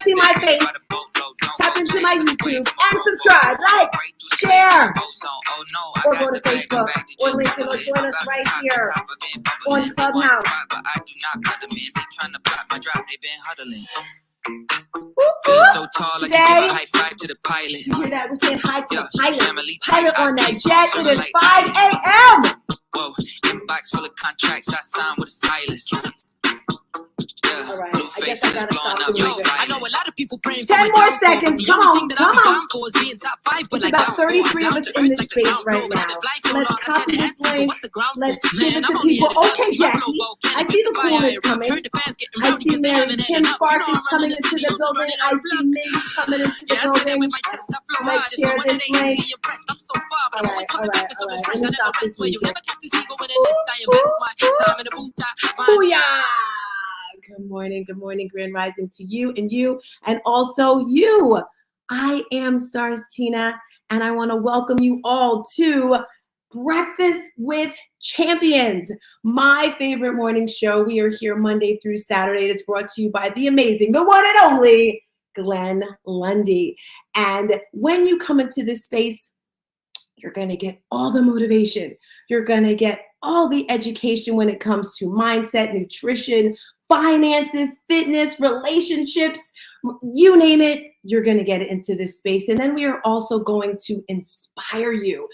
see my face, tap into my YouTube and subscribe, like, share, or go to Facebook or LinkedIn or join us right here on Clubhouse. Today, you hear that? We're saying hi to the pilot on that jet. It is 5 a.m. Whoa, inbox full of contracts I signed with a stylist. All right, I guess I gotta stop the music. I know a lot of people praying 10 more seconds. Come on. There's about 33 of us in this space right now. Let's copy this link. Let's give it to people. Okay, Jackie, I see the coolness coming. I see Mary Kim Spark is coming into the building. I see Mindy coming into the building. Let's share this link. All right. Let me stop this music. Booyah! Good morning, Grand Rising to you and also you. I am Stars Tina, and I want to welcome you all to Breakfast with Champions, my favorite morning show. We are here Monday through Saturday. It's brought to you by the amazing, the one and only Glenn Lundy. And when you come into this space, you're going to get all the motivation. You're going to get all the education when it comes to mindset, nutrition, finances, fitness, relationships, you name it, you're going to get it into this space. And then we are also going to inspire you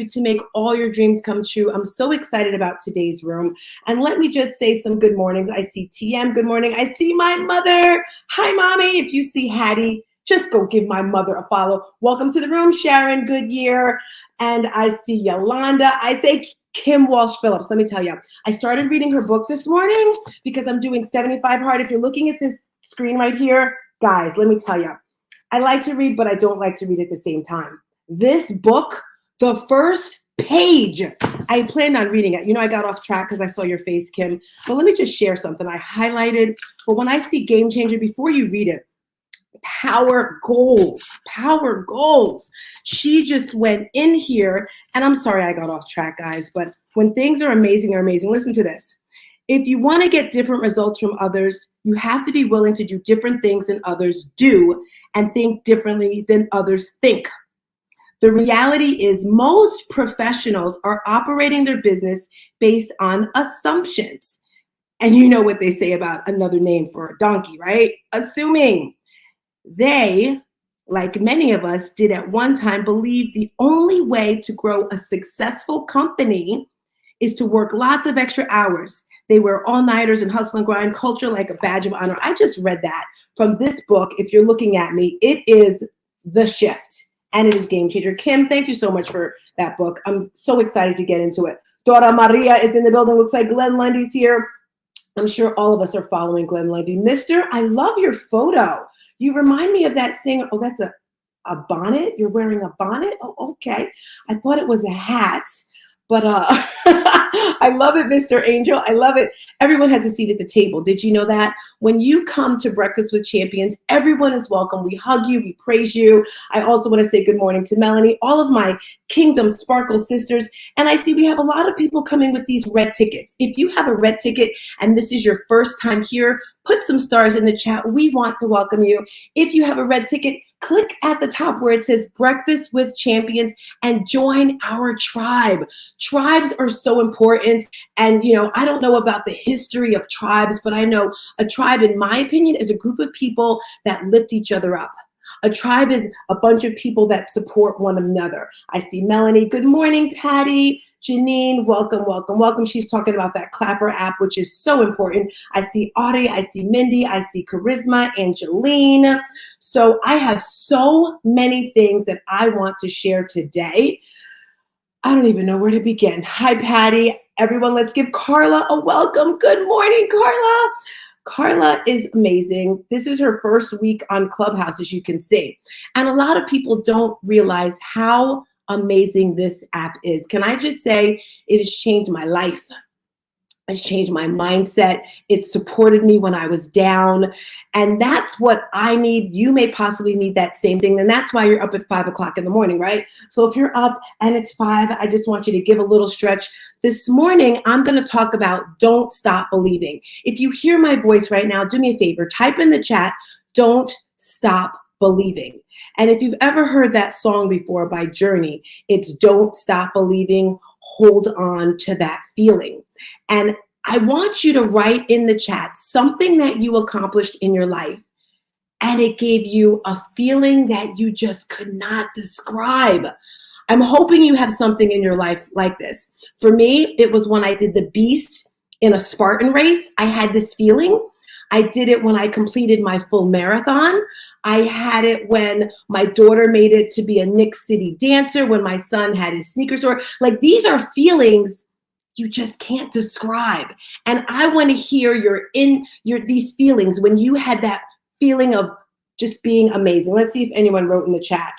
to make all your dreams come true. I'm so excited about today's room. And let me just say some good mornings. I see TM, good morning. I see my mother. Hi, mommy. If you see Hattie, just go give my mother a follow. Welcome to the room, Sharon Goodyear. And I see Yolanda. I say Kim Walsh Phillips. Let me tell you, I started reading her book this morning because I'm doing 75 Hard. If you're looking at this screen right here, guys, let me tell you, I like to read, but I don't like to read at the same time. This book, the first page, I planned on reading it. You know, I got off track because I saw your face, Kim. But let me just share something I highlighted. But when I see Game Changer, before you read it, power goals. She just went in here, and I'm sorry I got off track, guys, but when things are amazing, listen to this. If you want to get different results from others, you have to be willing to do different things than others do and think differently than others think. The reality is most professionals are operating their business based on assumptions. And you know what they say about another name for a donkey, right? Assuming. They, like many of us did at one time, believe the only way to grow a successful company is to work lots of extra hours. They wear all-nighters and hustle and grind, culture like a badge of honor. I just read that from this book. If you're looking at me, it is The Shift, and it is Game Changer. Kim, thank you so much for that book. I'm so excited to get into it. Dora Maria is in the building. Looks like Glenn Lundy's here. I'm sure all of us are following Glenn Lundy. Mister, I love your photo. You remind me of that singer. Oh, that's a bonnet? You're wearing a bonnet? Oh, okay. I thought it was a hat, but I love it, Mr. Angel. I love it. Everyone has a seat at the table. Did you know that? When you come to Breakfast with Champions, everyone is welcome. We hug you. We praise you. I also want to say good morning to Melanie, all of my Kingdom Sparkle sisters. And I see we have a lot of people coming with these red tickets. If you have a red ticket and this is your first time here, put some stars in the chat. We want to welcome you. If you have a red ticket, click at the top where it says Breakfast with Champions and join our tribe. Tribes are so important. And, you know, I don't know about the history of tribes, but I know a tribe, in my opinion, is a group of people that lift each other up. A tribe is a bunch of people that support one another. I see Melanie. Good morning, Patty. Janine, welcome. She's talking about that Clapper app, which is so important. I see Audrey, I see Mindy, I see Charisma, Angeline. So I have so many things that I want to share today. I don't even know where to begin. Hi, Patty. Everyone, let's give Carla a welcome. Good morning, Carla. Carla is amazing. This is her first week on Clubhouse, as you can see. And a lot of people don't realize how amazing this app is. Can I just say it has changed my life? It's changed my mindset. It supported me when I was down. And that's what I need. You may possibly need that same thing. And that's why you're up at 5 o'clock in the morning, right? So if you're up and it's 5, I just want you to give a little stretch. This morning, I'm going to talk about don't stop believing. If you hear my voice right now, do me a favor, type in the chat, don't stop believing. And if you've ever heard that song before by Journey, it's don't stop believing, hold on to that feeling. And I want you to write in the chat something that you accomplished in your life and it gave you a feeling that you just could not describe. I'm hoping you have something in your life like this. For me, it was when I did the Beast in a Spartan race. I had this feeling. I did it when I completed my full marathon. I had it when my daughter made it to be a Nick City dancer, when my son had his sneaker store. Like, these are feelings you just can't describe. And I want to hear these feelings when you had that feeling of just being amazing. Let's see if anyone wrote in the chat.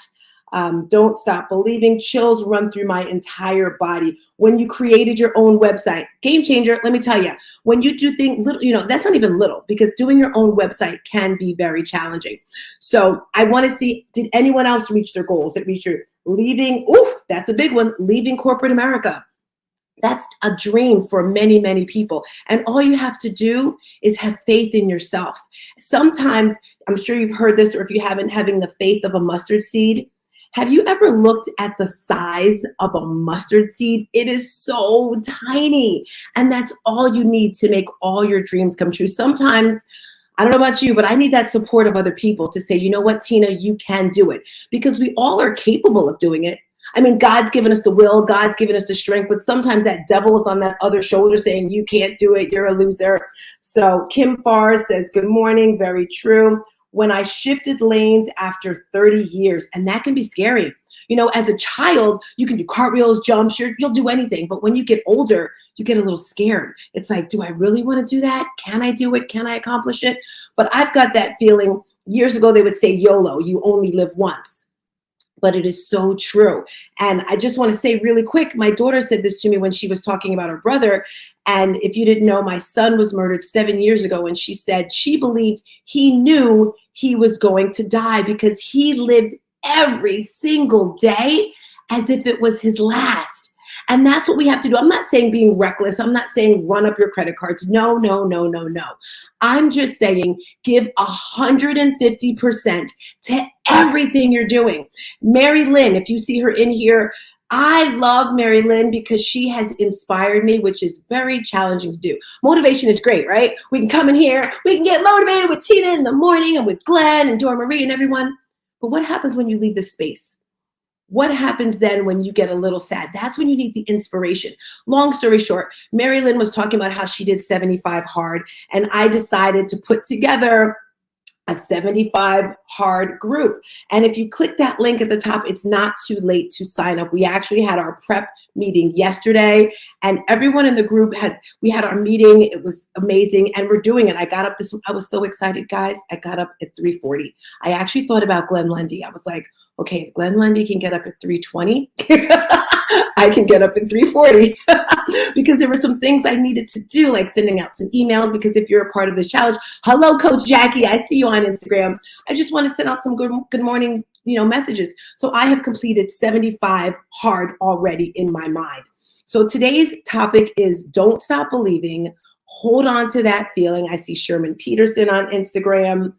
Don't stop believing. Chills run through my entire body. When you created your own website, game changer. Let me tell you, when you do things little, that's not even little, because doing your own website can be very challenging. So I want to see, did anyone else reach their goals? That reach your leaving? Ooh, that's a big one. Leaving corporate America. That's a dream for many, many people. And all you have to do is have faith in yourself. Sometimes, I'm sure you've heard this, or if you haven't, having the faith of a mustard seed. Have you ever looked at the size of a mustard seed? It is so tiny. And that's all you need to make all your dreams come true. Sometimes, I don't know about you, but I need that support of other people to say, you know what, Tina, you can do it. Because we all are capable of doing it. I mean, God's given us the will, God's given us the strength, but sometimes that devil is on that other shoulder saying, you can't do it, you're a loser. So Kim Farr says, good morning, very true. When I shifted lanes after 30 years, and that can be scary. As a child, you can do cartwheels, jumps, you'll do anything. But when you get older, you get a little scared. It's like, do I really want to do that? Can I do it? Can I accomplish it? But I've got that feeling. Years ago, they would say YOLO, you only live once. But it is so true. And I just want to say really quick, my daughter said this to me when she was talking about her brother. And if you didn't know, my son was murdered 7 years ago. And she said she believed he knew he was going to die because he lived every single day as if it was his last. And that's what we have to do. I'm not saying being reckless. I'm not saying run up your credit cards. No, no, no, no, no. I'm just saying give 150% to everything you're doing. Mary Lynn, if you see her in here, I love Mary Lynn because she has inspired me, which is very challenging to do. Motivation is great, right? We can come in here, we can get motivated with Tina in the morning and with Glenn and Dora Marie and everyone. But what happens when you leave this space? What happens then when you get a little sad? That's when you need the inspiration. Long story short, Mary Lynn was talking about how she did 75 hard, and I decided to put together a 75 hard group. And if you click that link at the top, it's not too late to sign up. We actually had our prep meeting yesterday, and everyone in the group we had our meeting. It was amazing, and we're doing it. I was so excited, guys. I got up at 3:40. I actually thought about Glenn Lundy. I was like, okay, if Glenn Lundy can get up at 3:20, I can get up at 3:40 because there were some things I needed to do, like sending out some emails, because if you're a part of the challenge, hello, Coach Jackie, I see you on Instagram. I just want to send out some good morning, messages. So I have completed 75 hard already in my mind. So today's topic is don't stop believing, hold on to that feeling. I see Sherman Peterson on Instagram.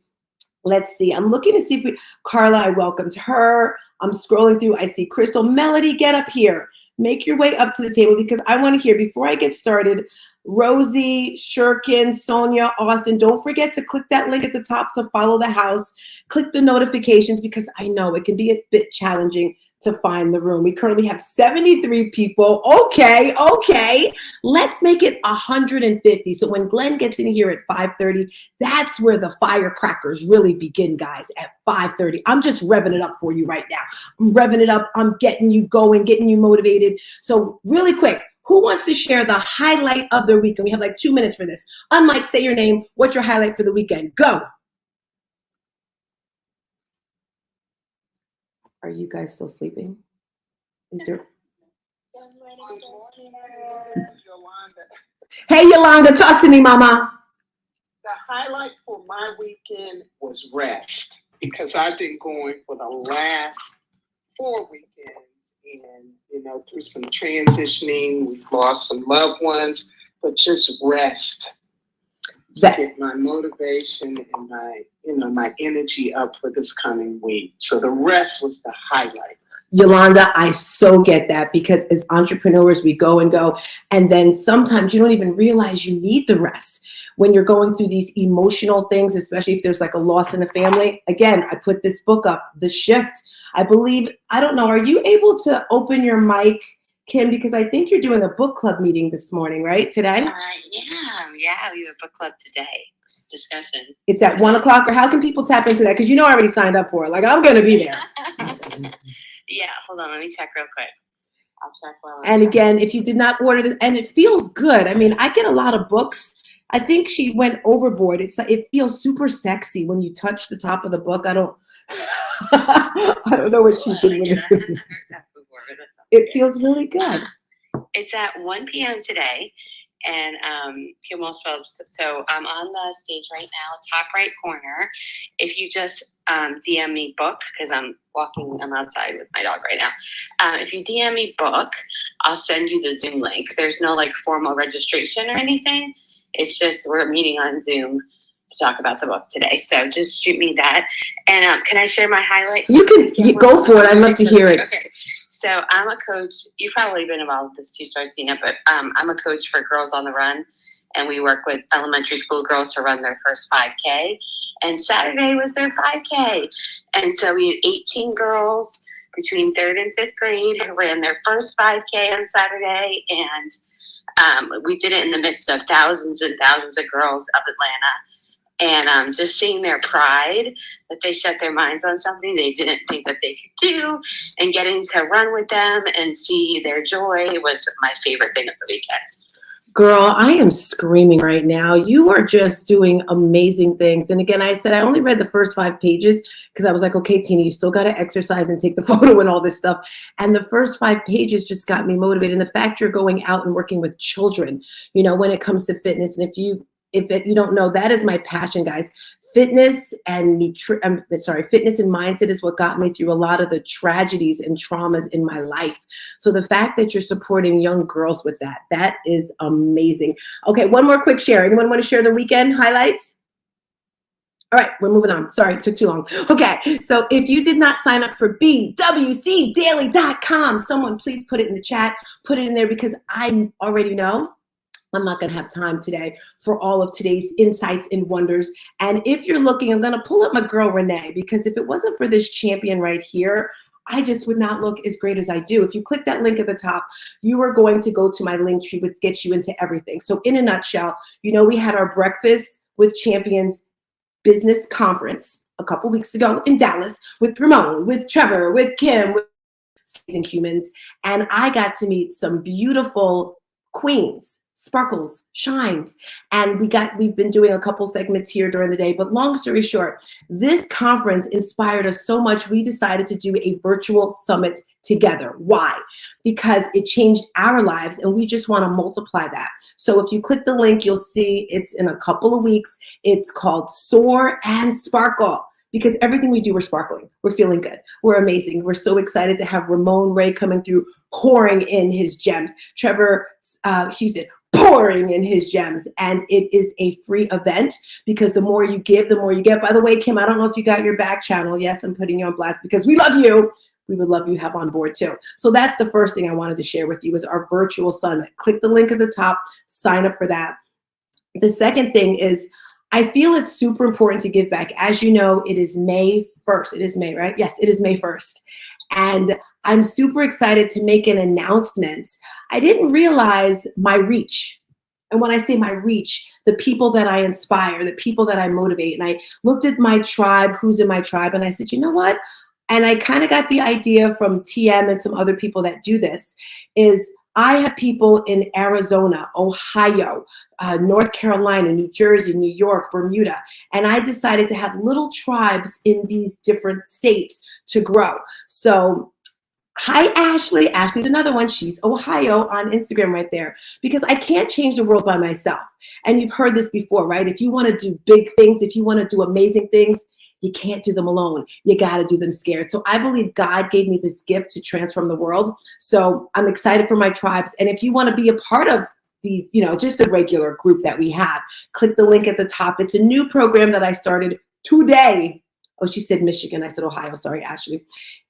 Let's see. I'm looking to see if Carla, I welcomed her. I'm scrolling through. I see Crystal. Melody, get up here. Make your way up to the table because I want to hear, before I get started, Rosie, Shirkin, Sonia, Austin, don't forget to click that link at the top to follow the house. Click the notifications because I know it can be a bit challenging to find the room. We currently have 73 people. Okay. Let's make it 150. So when Glenn gets in here at 5:30, that's where the firecrackers really begin, guys, at 5:30. I'm just revving it up for you right now. I'm revving it up. I'm getting you going, getting you motivated. So really quick, who wants to share the highlight of their weekend? We have like 2 minutes for this. Unmike, say your name. What's your highlight for the weekend? Go. Are you guys still sleeping? Is there? Hey, Yolanda, talk to me, Mama. The highlight for my weekend was rest, because I've been going for the last 4 weekends, and through some transitioning, we've lost some loved ones, but just rest to get my motivation and my my energy up for this coming week. So the rest was the highlight. Yolanda, I so get that, because as entrepreneurs, we go and go, and then sometimes you don't even realize you need the rest when you're going through these emotional things, especially if there's like a loss in the family. Again, I put this book up, The Shift. I believe, I don't know, are you able to open your mic, Kim? Because I think you're doing a book club meeting this morning, right? Today? Yeah, we have a book club today. Discussion. It's at 1 o'clock, or how can people tap into that? Because I already signed up for it. Like, I'm going to be there. Yeah, hold on, let me check real quick. I'll check while And again, if you did not order this, and it feels good. I mean, I get a lot of books. I think she went overboard. It feels super sexy when you touch the top of the book. I don't know what she did with it. It feels really good. It's at 1 p.m. today, and Kim Walsh Phillips. So I'm on the stage right now, top right corner. If you just DM me book, because I'm outside with my dog right now. If you DM me book, I'll send you the Zoom link. There's no like formal registration or anything. It's just we're meeting on Zoom to talk about the book today. So just shoot me that. And can I share my highlights? You can go for it. I'd love to hear it. Okay. So I'm a coach. You've probably been involved with this too, so I've seen it. But I'm a coach for Girls on the Run. And we work with elementary school girls to run their first 5K. And Saturday was their 5K. And so we had 18 girls between 3rd and 5th grade who ran their first 5K on Saturday. And we did it in the midst of thousands and thousands of girls of Atlanta. And just seeing their pride that they set their minds on something they didn't think that they could do, and getting to run with them and see their joy was my favorite thing of the weekend. Girl, I am screaming right now. You are just doing amazing things. And again, I said I only read the first 5 pages because I was like, okay, Tina, you still got to exercise and take the photo and all this stuff. And the first 5 pages just got me motivated. And the fact you're going out and working with children, when it comes to fitness. And if you don't know, that is my passion, guys. Fitness and fitness and mindset is what got me through a lot of the tragedies and traumas in my life. So the fact that you're supporting young girls with that is amazing. Okay, one more quick share. Anyone want to share the weekend highlights? All right, we're moving on. Sorry, it took too long. Okay, so if you did not sign up for bwcdaily.com, someone please put it in the chat, put it in there, because I already know I'm not going to have time today for all of today's insights and wonders. And if you're looking, I'm going to pull up my girl, Renee, because if it wasn't for this champion right here, I just would not look as great as I do. If you click that link at the top, you are going to go to my link tree, which gets you into everything. So in a nutshell, we had our Breakfast with Champions business conference a couple weeks ago in Dallas with Ramon, with Trevor, with Kim, with Amazing Humans. And I got to meet some beautiful queens, sparkles, shines. And we've been doing a couple segments here during the day, but long story short, this conference inspired us so much, we decided to do a virtual summit together. Why? Because it changed our lives, and we just want to multiply that. So if you click the link, you'll see it's in a couple of weeks. It's called Soar and Sparkle. Because everything we do, we're sparkling. We're feeling good. We're amazing. We're so excited to have Ramon Ray coming through, pouring in his gems. Trevor Houston, pouring in his gems. And it is a free event, because the more you give, the more you get. By the way, Kim, I don't know if you got your back channel. Yes, I'm putting you on blast because we love you. We would love you to have on board too. So that's the first thing I wanted to share with you, is our virtual summit. Click the link at the top, sign up for that. The second thing is, I feel it's super important to give back. As you know, it is May 1st. It is May, right? Yes, it is May 1st. And I'm super excited to make an announcement. I didn't realize my reach. And when I say my reach, the people that I inspire, the people that I motivate. And I looked at my tribe, who's in my tribe, and I said, you know what? And I kind of got the idea from TM and some other people that do this, is I have people in Arizona, Ohio, North Carolina, New Jersey, New York, Bermuda. And I decided to have little tribes in these different states to grow. So hi, Ashley. Ashley's another one. She's Ohio on Instagram right there, because I can't change the world by myself. And you've heard this before, right? If you want to do big things, if you want to do amazing things, you can't do them alone. You got to do them scared. So I believe God gave me this gift to transform the world. So I'm excited for my tribes. And if you want to be a part of these, just a regular group that we have, click the link at the top. It's a new program that I started today. Oh, she said Michigan. I said Ohio. Sorry, Ashley.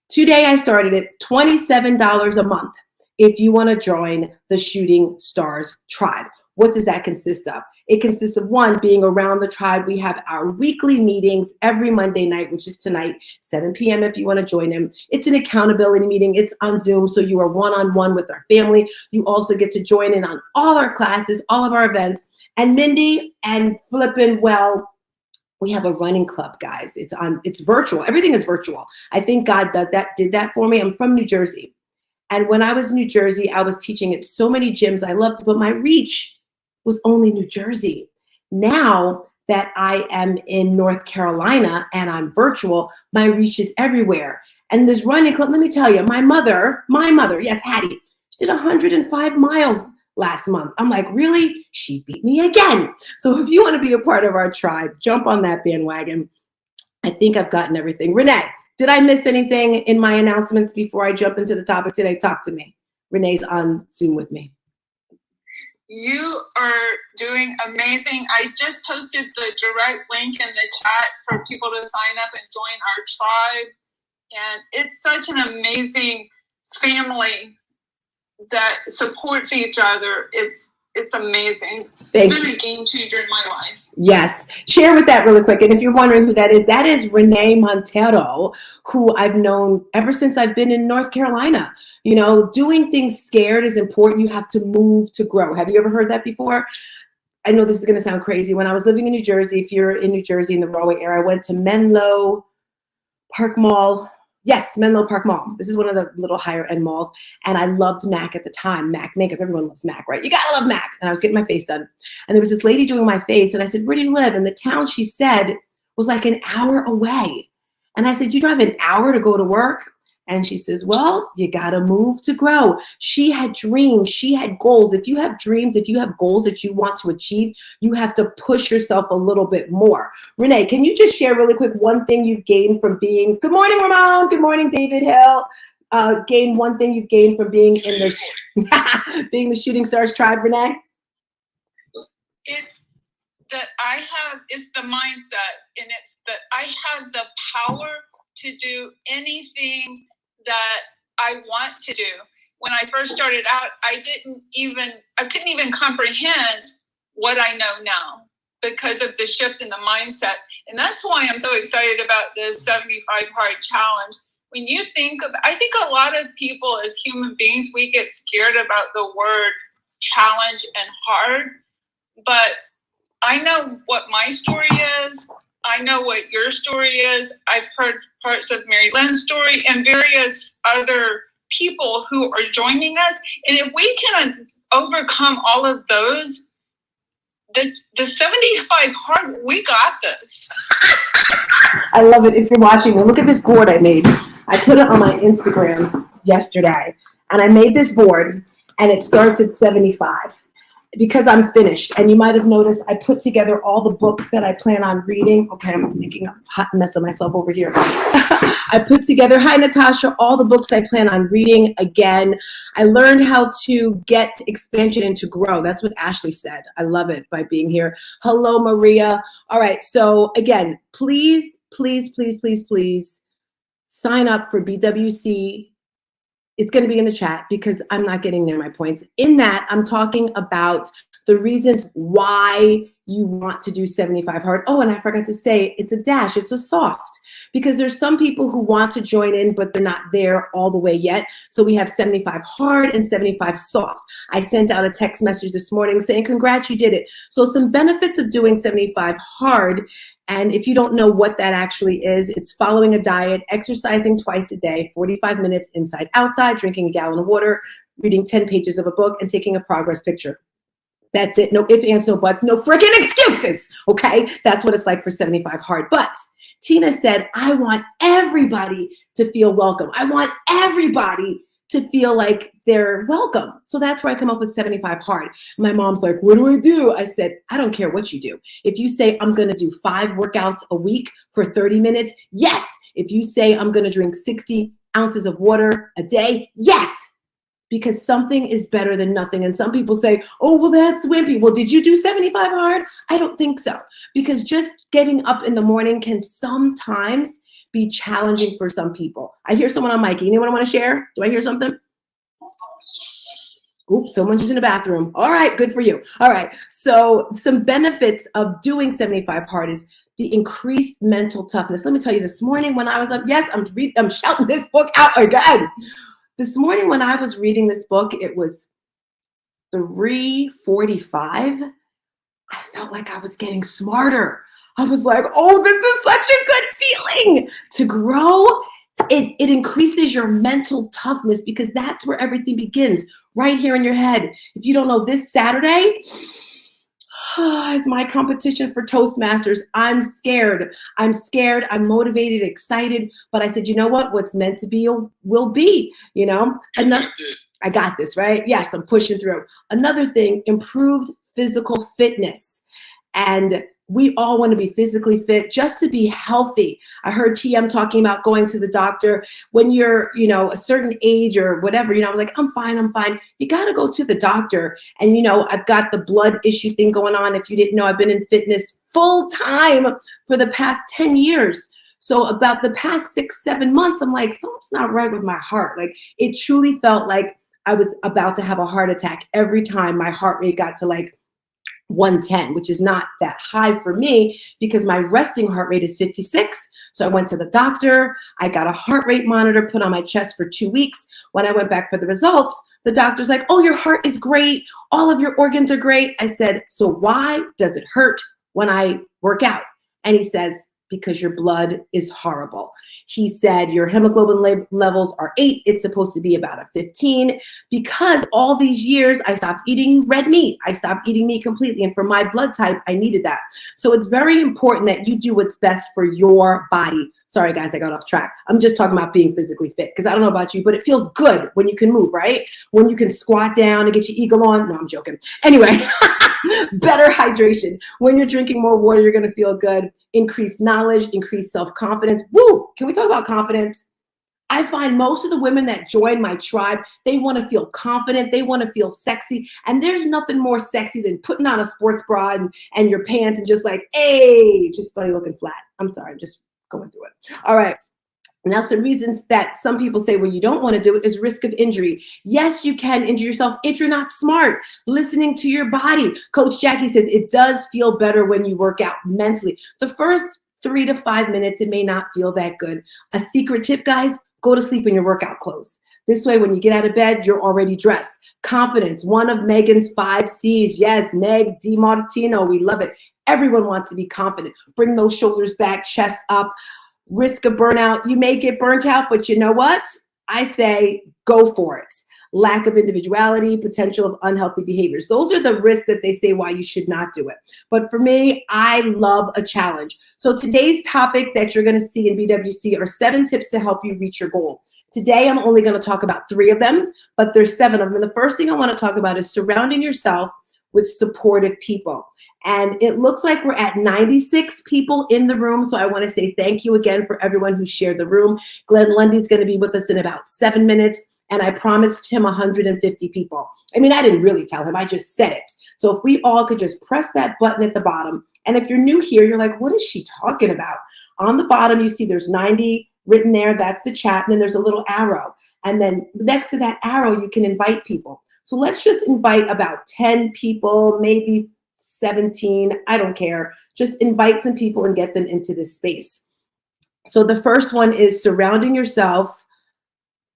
Today I started it, $27 a month if you want to join the Shooting Stars Tribe. What does that consist of? It consists of, one, being around the tribe. We have our weekly meetings every Monday night, which is tonight, 7 p.m. if you want to join them. It's an accountability meeting. It's on Zoom, so you are one-on-one with our family. You also get to join in on all our classes, all of our events. And Mindy and Flippin', well, we have a running club, guys. It's virtual. Everything is virtual. I think God did that for me. I'm from New Jersey. And when I was in New Jersey, I was teaching at so many gyms I loved, but my reach was only New Jersey. Now that I am in North Carolina and I'm virtual, my reach is everywhere. And this running club, let me tell you, my mother, yes, Hattie, she did 105 miles last month. I'm like, really? She beat me again. So if you want to be a part of our tribe, jump on that bandwagon. I think I've gotten everything. Renee, did I miss anything in my announcements before I jump into the topic today? Talk to me. Renee's on Zoom with me. You are doing amazing. I just posted the direct link in the chat for people to sign up and join our tribe. And it's such an amazing family that supports each other. It's amazing. It's been a game changer in my life. Yes. Share with that really quick. And if you're wondering who that is Renee Montero, who I've known ever since I've been in North Carolina. You know, doing things scared is important. You have to move to grow. Have you ever heard that before? I know this is going to sound crazy. When I was living in New Jersey, if you're in New Jersey in the Rahway area, I went to Menlo Park Mall. Yes, Menlo Park Mall. This is one of the little higher end malls. And I loved MAC at the time. MAC makeup. Everyone loves MAC, right? You gotta love MAC. And I was getting my face done. And there was this lady doing my face. And I said, where do you live? And the town, she said, was like an hour away. And I said, you drive an hour to go to work? And she says, well, you gotta move to grow. She had dreams, she had goals. If you have dreams, if you have goals that you want to achieve, you have to push yourself a little bit more. Renee, can you just share really quick one thing you've gained from being, good morning, Ramon, good morning, David Hill. Gain one thing you've gained from being in the, being the Shooting Stars Tribe, Renee? It's that it's the mindset, and it's that I have the power to do anything that I want to do. When I first started out, I couldn't even comprehend what I know now because of the shift in the mindset. And that's why I'm so excited about this 75 Hard Challenge. When you I think a lot of people as human beings, we get scared about the word challenge and hard, but I know what my story is. I know what your story is. I've heard parts of Mary Lynn's story and various other people who are joining us. And if we can overcome all of those, the 75 hard, we got this. I love it. If you're watching, look at this board I made. I put it on my Instagram yesterday, and I made this board, and it starts at 75. Because I'm finished, and you might have noticed I put together all the books that I plan on reading. Okay, I'm making a hot mess of myself over here. I put together, hi Natasha, all the books I plan on reading again. I learned how to get expansion and to grow. That's what Ashley said. I love it by being here. Hello, Maria. All right, so again, please, please, please, please, please sign up for BWC. It's going to be in the chat because I'm not getting near my points. In that, I'm talking about the reasons why you want to do 75 hard. Oh, and I forgot to say, it's a dash, it's a soft. Because there's some people who want to join in, but they're not there all the way yet. So we have 75 hard and 75 soft. I sent out a text message this morning saying, congrats, you did it. So some benefits of doing 75 hard. And if you don't know what that actually is, it's following a diet, exercising twice a day, 45 minutes inside, outside, drinking a gallon of water, reading 10 pages of a book, and taking a progress picture. That's it. No ifs, ands, no buts, no freaking excuses. Okay? That's what it's like for 75 hard. But Tina said, I want everybody to feel welcome. I want everybody to feel like they're welcome. So that's where I come up with 75 hard. My mom's like, what do? I said, I don't care what you do. If you say I'm gonna do 5 workouts a week for 30 minutes, yes. If you say I'm gonna drink 60 ounces of water a day, yes. because something is better than nothing. And some people say, oh, well, that's wimpy. Well, did you do 75 hard? I don't think so, because just getting up in the morning can sometimes be challenging for some people. I hear someone on mic. Anyone want to share? Do I hear something? Oops, someone's using the bathroom. All right, good for you. All right, so some benefits of doing 75 hard is the increased mental toughness. Let me tell you, this morning when I was up, yes, I'm shouting this book out again. This morning when I was reading this book, it was 3:45. I felt like I was getting smarter. I was like, oh, this is such a good feeling to grow. It increases your mental toughness, because that's where everything begins, right here in your head. If you don't know, this Saturday is my competition for Toastmasters. I'm scared. I'm motivated, excited. But I said, you know what? What's meant to be will be, you know? I got this, right? Yes, I'm pushing through. Another thing, improved physical fitness. And we all want to be physically fit just to be healthy. I heard TM talking about going to the doctor when you're, you know, a certain age or whatever, you know, I'm like, I'm fine. You got to go to the doctor. And, you know, I've got the blood issue thing going on. If you didn't know, I've been in fitness full time for the past 10 years. So about the past 6-7 months, I'm like, something's not right with my heart. Like, it truly felt like I was about to have a heart attack every time my heart rate got to like 110, which is not that high for me because my resting heart rate is 56. So I went to the doctor. I got a heart rate monitor put on my chest for 2 weeks. When I went back for the results, the doctor's like, oh, your heart is great. All of your organs are great. I said, so why does it hurt when I work out? And he says, because your blood is horrible. He said, your hemoglobin levels are 8. It's supposed to be about a 15. Because all these years, I stopped eating red meat. I stopped eating meat completely. And for my blood type, I needed that. So it's very important that you do what's best for your body. Sorry, guys, I got off track. I'm just talking about being physically fit because I don't know about you, but it feels good when you can move, right? When you can squat down and get your eagle on. No, I'm joking. Anyway, better hydration. When you're drinking more water, you're going to feel good. Increased knowledge, increased self-confidence. Woo! Can we talk about confidence? I find most of the women that join my tribe, they want to feel confident. They want to feel sexy. And there's nothing more sexy than putting on a sports bra and your pants and just like, hey, just funny looking flat. I'm sorry, I'm just going through it. All right. Now, some reasons that some people say, well, you don't want to do it is risk of injury. Yes, you can injure yourself if you're not smart, listening to your body. Coach Jackie says it does feel better when you work out mentally. The first 3 to 5 minutes, it may not feel that good. A secret tip, guys, go to sleep in your workout clothes. This way, when you get out of bed, you're already dressed. Confidence, one of Megan's 5 C's. Yes, Meg DiMartino, we love it. Everyone wants to be confident. Bring those shoulders back, chest up. Risk of burnout. You may get burnt out, but you know what? I say go for it. Lack of individuality, potential of unhealthy behaviors. Those are the risks that they say why you should not do it. But for me, I love a challenge. So today's topic that you're going to see in BWC are 7 tips to help you reach your goal. Today, I'm only going to talk about 3 of them, but there's 7 of them. And the first thing I want to talk about is surrounding yourself with supportive people. And it looks like we're at 96 people in the room. So I want to say thank you again for everyone who shared the room. Glenn Lundy's going to be with us in about 7 minutes. And I promised him 150 people. I mean, I didn't really tell him. I just said it. So if we all could just press that button at the bottom. And if you're new here, you're like, what is she talking about? On the bottom, you see there's 90 written there. That's the chat. And then there's a little arrow. And then next to that arrow, you can invite people. So let's just invite about 10 people, maybe 17, I don't care. Just invite some people and get them into this space. So the first one is surrounding yourself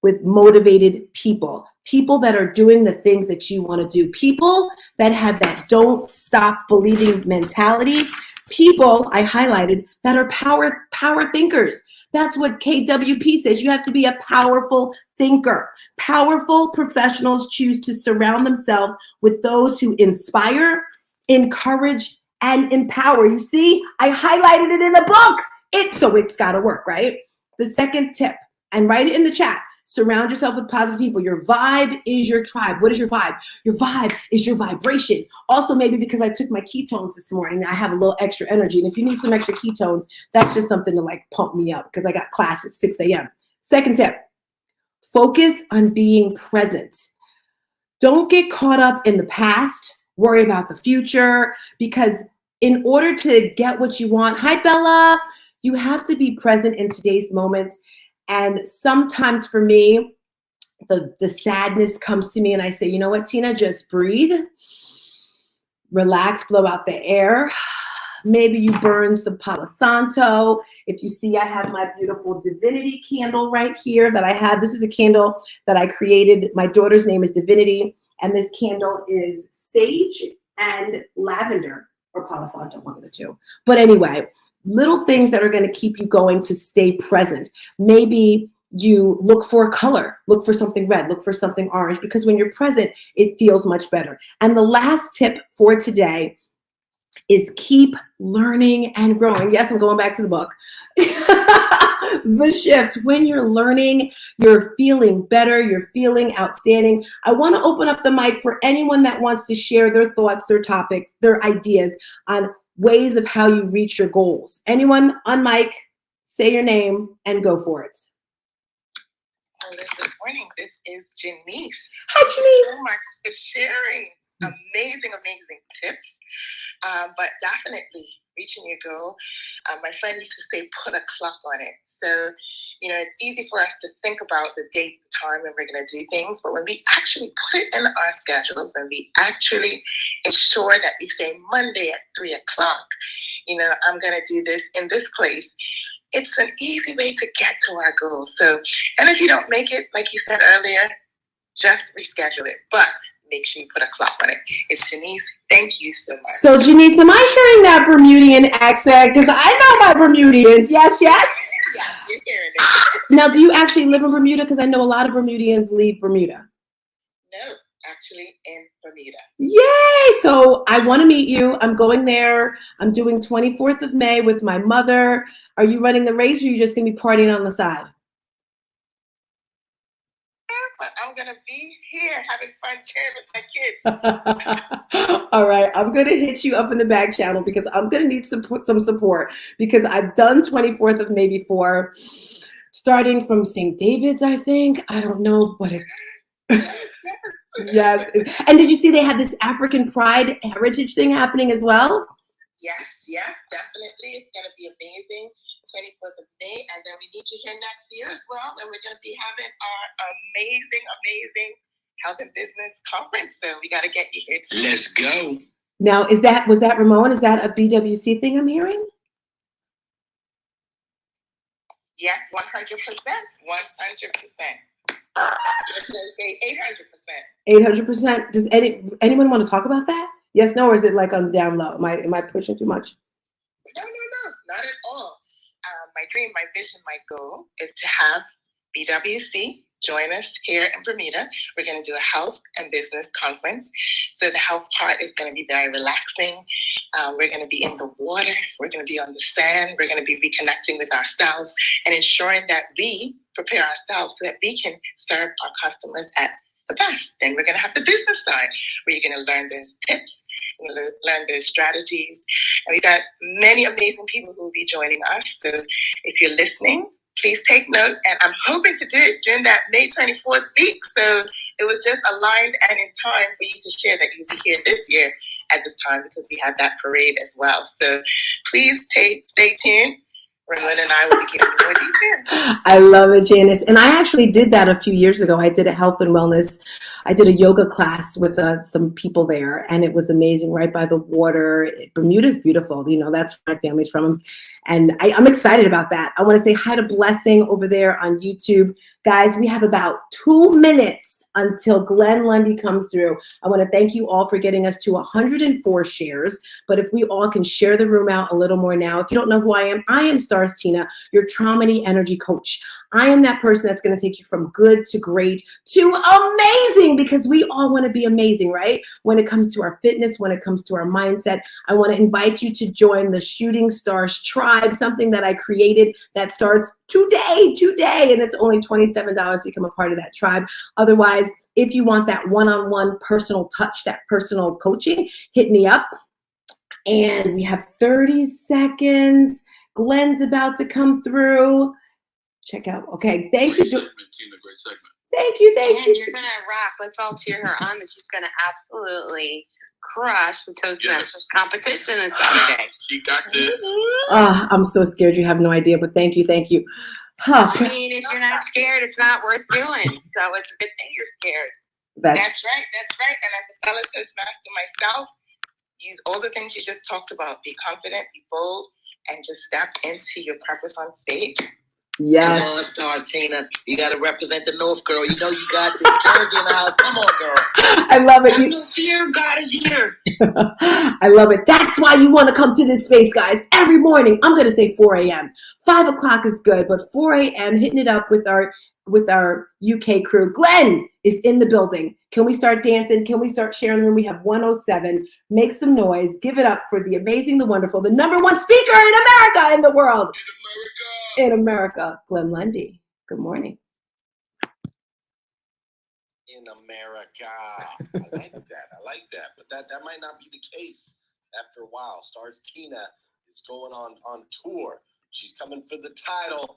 with motivated people. People that are doing the things that you want to do. People that have that don't stop believing mentality. People, I highlighted, that are power thinkers. That's what KWP says. You have to be a powerful thinker. Powerful professionals choose to surround themselves with those who inspire, encourage, and empower. You see, I highlighted it in the book. It's got to work, right? The second tip, and write it in the chat, surround yourself with positive people. Your vibe is your tribe. What is your vibe? Your vibe is your vibration. Also, maybe because I took my ketones this morning, I have a little extra energy. And if you need some extra ketones, that's just something to like pump me up because I got class at 6 a.m. Second tip, focus on being present. Don't get caught up in the past, worry about the future, because in order to get what you want, hi Bella, you have to be present in today's moment. And sometimes for me, the sadness comes to me and I say, you know what, Tina, just breathe, relax, blow out the air. Maybe you burn some Palo Santo. If you see, I have my beautiful Divinity candle right here that I have. This is a candle that I created. My daughter's name is Divinity, and this candle is sage and lavender, or Palo Santo, one of the two. But anyway, little things that are going to keep you going to stay present. Maybe you look for a color, look for something red, look for something orange, because when you're present, it feels much better. And the last tip for today is keep learning and growing. Yes, I'm going back to the book. The shift. When you're learning, you're feeling better, you're feeling outstanding. I want to open up the mic for anyone that wants to share their thoughts, their topics, their ideas on ways of how you reach your goals. Anyone on mic, say your name and go for it. Hello, good morning. This is Janice. Hi, Thank you Janice. so much for sharing amazing tips. But definitely reaching your goal. My friend used to say, put a clock on it. So, it's easy for us to think about the date, the time when we're going to do things. But when we actually put it in our schedules, when we actually ensure that we say Monday at 3 o'clock, I'm going to do this in this place. It's an easy way to get to our goals. So, and if you don't make it, like you said earlier, just reschedule it. But make sure you put a clock on it. It's Janice. Thank you so much. So, Janice, am I hearing that Bermudian accent? Because I know my Bermudians. Yes, yes. Yeah, you're hearing it. Now, do you actually live in Bermuda? Because I know a lot of Bermudians leave Bermuda. No, actually in Bermuda. Yay! So I want to meet you. I'm going there. I'm doing 24th of May with my mother. Are you running the race, or are you just going to be partying on the side? But I'm going to be here having fun cheering with my kids. All right, I'm going to hit you up in the back channel because I'm going to need some support, because I've done 24th of May before, starting from St. David's, I think. I don't know what it Yes. And did you see they have this African Pride Heritage thing happening as well? Yes, definitely. It's going to be amazing. 24th of May, and then we need you here next year as well, and we're going to be having our amazing health and business conference. So we got to get you here too. Let's go. Now, was that Ramon? Is that a BWC thing I'm hearing? Yes, 100%. 800%. 800%. Does anyone want to talk about that? Yes, no, or is it like on the down low? Am I pushing too much? No, not at all. My dream, my vision, my goal is to have BWC join us here in Bermuda. We're going to do a health and business conference. So the health part is going to be very relaxing. We're going to be in the water. We're going to be on the sand. We're going to be reconnecting with ourselves and ensuring that we prepare ourselves so that we can serve our customers at the best. Then we're going to have the business side where you're going to learn those tips, learn those strategies. And we've got many amazing people who will be joining us. So if you're listening, please take note. And I'm hoping to do it during that May 24th week. So it was just aligned and in time for you to share that you'll be here this year at this time, because we have that parade as well. So please stay tuned. Ramon and I will be giving you more details. I love it, Janice. And I actually did that a few years ago. I did a health and wellness. I did a yoga class with some people there, and it was amazing, right by the water. Bermuda's beautiful. That's where my family's from. And I'm excited about that. I want to say hi to Blessing over there on YouTube. Guys, we have about 2 minutes until Glenn Lundy comes through. I want to thank you all for getting us to 104 shares. But if we all can share the room out a little more now. If you don't know who I am Stars Tina, your Traumedy energy coach. I am that person that's going to take you from good to great to amazing, because we all want to be amazing, right? When it comes to our fitness, when it comes to our mindset, I want to invite you to join the Shooting Stars Tribe, something that I created that starts today, and it's only $27 to become a part of that tribe. Otherwise, if you want that one-on-one personal touch, that personal coaching, hit me up. And we have 30 seconds. Glenn's about to come through. Check out. Okay, thank you. Great segment, Tina, great segment. Thank you, thank And you. you're gonna rock. Let's all cheer her on. That she's gonna absolutely crush the Toastmasters competition on Saturday. She got this. I'm so scared. You have no idea, but thank you, thank you. Huh. I mean, if you're not scared, it's not worth doing. So it's a good thing you're scared. That's That's right. And as a fellow Toastmaster myself, use all the things you just talked about. Be confident, be bold, and just step into your purpose on stage. yes. Come on, Stars Tina. You got to represent the North, girl. You know you got this Jersey in the house. Come on, girl. I love it. Have no fear. God is here. I love it. That's why you want to come to this space, guys. Every morning, I'm going to say 4 a.m. 5 o'clock is good, but 4 a.m. hitting it up with our UK crew. Glenn is in the building. Can we start dancing? Can we start sharing the room? We have 107. Make some noise. Give it up for the amazing, the wonderful, the #1 speaker in America, in the world. In America, Glenn Lundy. Good morning. In America. I like that. But that might not be the case after a while. Stars Tina is going on tour. She's coming for the title.